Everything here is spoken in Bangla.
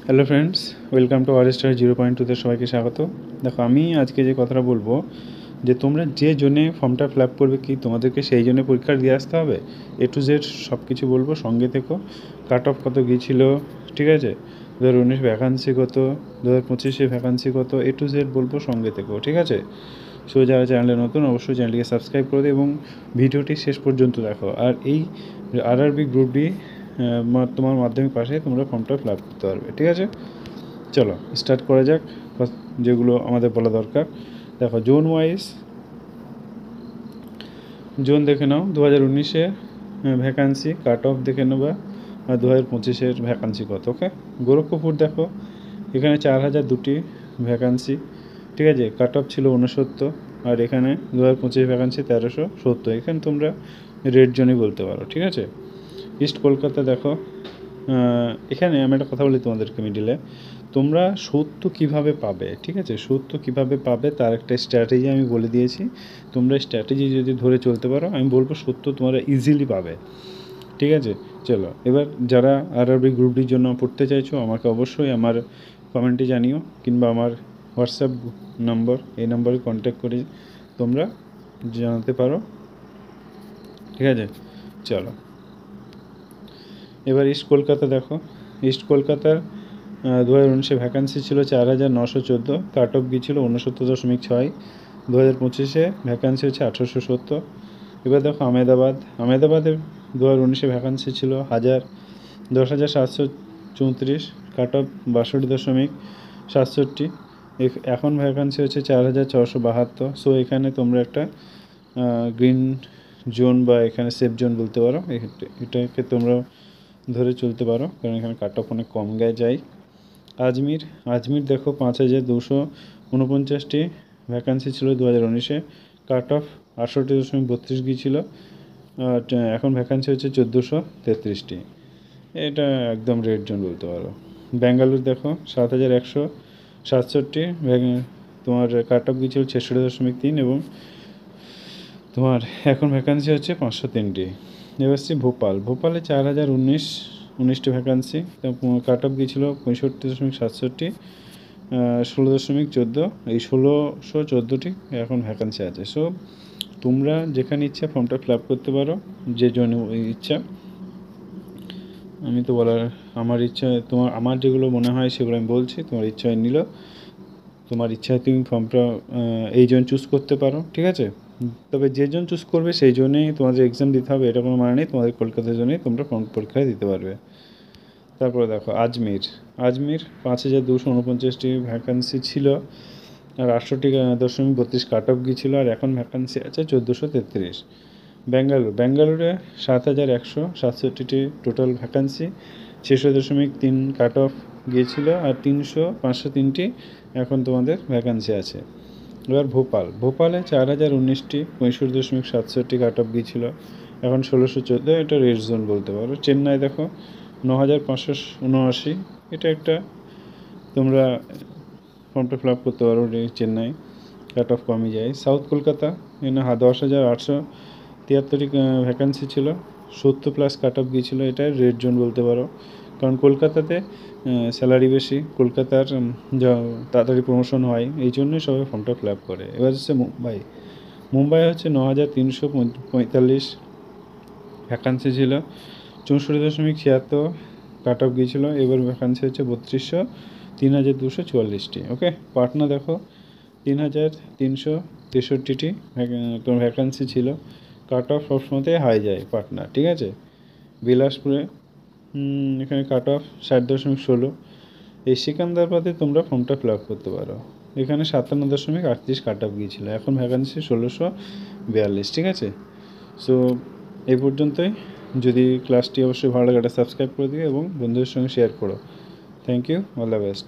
Hello friends, welcome to R star 0.2তে সবাইকে স্বাগত। দেখো, আমি আজকে যে কথাটা বলবো যে তোমরা যে জন্যে ফর্মটা ফিল আপ করবে, কি তোমাদেরকে সেই জন্য পরীক্ষা দিয়ে আসতে হবে? A to Z সব কিছু বলবো, সঙ্গে থেকো। কাট অফ কত গিয়েছিল, ঠিক আছে, 2019 ভ্যাকান্সি কত, 2025 ভ্যাকান্সি কত, A to Z বলবো, সঙ্গে থেকো, ঠিক আছে। সো যারা চ্যানেলে নতুন অবশ্যই চ্যানেলটিকে সাবস্ক্রাইব করে দিও এবং ভিডিওটি শেষ পর্যন্ত দেখো। আর এই RRB গ্রুপ ডি তোমার মাধ্যমিক পাশে তোমরা ফর্মটা ফিল আপ করতে পারবে, ঠিক আছে। চলো স্টার্ট করা যাক। যেগুলো আমাদের বলা দরকার, দেখো জোন ওয়াইজ জোন দেখে নাও। 2019-এ ভ্যাকান্সি কাট অফ দেখে নেবা, আর 2025-এর ভ্যাকান্সি কত। ওকে, গোরক্ষপুর দেখো, এখানে 4002টি ভ্যাকান্সি, ঠিক আছে। কাট অফ ছিল 69, আর এখানে 2025 ভ্যাকান্সি 1370। এখানে তোমরা রেড জোনই বলতে পারো, ঠিক আছে। ইস্ট কলকাতা দেখো, এখানে আমি একটা কথা বলি তোমাদেরকে মিডিলে, তোমরা সত্য কিভাবে পাবে, ঠিক আছে। সত্য কিভাবে পাবে তার একটা স্ট্র্যাটেজি আমি বলে দিয়েছি। তোমরা স্ট্র্যাটেজি যদি ধরে চলতে পারো, আমি বলবো সত্য তোমরা ইজিলি পাবে, ঠিক আছে। চলো এবার যারা RRB গ্রুপ ডির জন্য পড়তে চাইছো, আমাকে অবশ্যই আমার কমেন্টে জানিও, কিংবা আমার হোয়াটসঅ্যাপ নম্বর, এই নম্বরে কন্ট্যাক্ট করে তোমরা জানাতে পারো, ঠিক আছে। চলো এবার ইস্ট কলকাতা দেখো। ইস্ট কলকাতার 2019-এ ভ্যাকান্সি ছিল 4914, কাট অফ গিয়েছিল 69.6। 2025-এ ভ্যাকান্সি হচ্ছে 1870। এবার দেখো আমেদাবাদের 2019-এ ভ্যাকান্সি ছিল 10,734, কাট অফ 62.67। এখন ভ্যাকান্সি হচ্ছে 4,672। সো এখানে তোমরা একটা গ্রিন জোন বা এখানে সেফ জোন বলতে পারো, এটাকে তোমরা ধরে চলতে পারো, কারণ এখানে কাট অফ অনেক কম গায়ে যায়। আজমির দেখো, 5,249টি ভ্যাকান্সি ছিল 2019-এ, কাট অফ 68.32 গিয়েছিল। এখন ভ্যাকান্সি হচ্ছে 1433টি। এটা একদম রেড জোন বলতে পারো। ব্যাঙ্গালোর দেখো, 7,167, তোমার কাট অফ গিয়েছিল 66.3, এবং তোমার এখন ভ্যাকান্সি হচ্ছে 503টি। এবার হচ্ছে ভোপালে 4,019টি ভ্যাকান্সি, কাট অফ গিয়েছিল 65.67, 16.14, এই 1614টি এখন ভ্যাকান্সি আছে। সো তোমরা যেখানে ইচ্ছা ফর্মটা ফিল আপ করতে পারো, যে জন্য ইচ্ছা। আমি তো বলার, আমার ইচ্ছা, আমার যেগুলো মনে হয় সেগুলো আমি বলছি, তোমার ইচ্ছায় নিল, তোমার ইচ্ছায় তুমি ফর্মটা এই জন চুজ করতে পারো, ঠিক আছে। তবে যে জন চুজ করবে সেই জন্যেই তোমাদের এক্সাম দিতে হবে, এটা কোনো মানে নেই। তোমাদের কলকাতার জন্যই তোমরা ফর্ম পরীক্ষায় দিতে পারবে। তারপরে দেখো আজমির 5,249টি ভ্যাকান্সি ছিল, আর 8.32 কাট অফ গিয়েছিলো, আর এখন ভ্যাকান্সি আছে 1433। ব্যাঙ্গালোরে 7,167টি টোটাল ভ্যাকান্সি, 6.3 কাট অফ গিয়েছিল, আর 503টি এখন তোমাদের ভ্যাকান্সি আছে। এবার ভোপালে 4,019টি, 65.67 কাট অফ গিয়েছিল, এখন 1614, এটা রেড জোন বলতে পারো। চেন্নাই দেখো, 9,579, এটা একটা তোমরা ফর্মটা ফিল আপ করতে পারো, চেন্নাই কাট অফ কমই যায়। সাউথ কলকাতা, এখানে 10,873টি ভ্যাকান্সি ছিল, 70+ কাট অফ গিয়েছিলো, এটা রেড জোন বলতে পারো, কারণ কলকাতাতে স্যালারি বেশি, কলকাতার তাড়াতাড়ি প্রমোশন হয়, এই জন্যই সবাই ফর্মটা ফিল আপ করে। এবার হচ্ছে মুম্বাই হচ্ছে 9,345 ভ্যাকান্সি ছিল, 64.76 কাট অফ গিয়েছিলো, এবার ভ্যাকান্সি হচ্ছে 3,244টি। ওকে, পাটনা দেখো, 3,363টি ভ্যাকান্সি ছিল, কাট অফ সবসময়তে হাই যায় পাটনা, ঠিক আছে। বিলাসপুরে এখানে কাট অফ 60.16। এই সিকান্দাবাদে তোমরা ফর্মটা ফিল আপ করতে পারো, এখানে 57.38 কাট অফ গিয়েছিলো, এখন ভ্যাকান্সি 1,642, ঠিক আছে। সো এই পর্যন্তই। যদি ক্লাসটি অবশ্যই ভালো লাগে, এটা সাবস্ক্রাইব করে দিও এবং বন্ধুদের সঙ্গে শেয়ার করো। Thank you, all the best.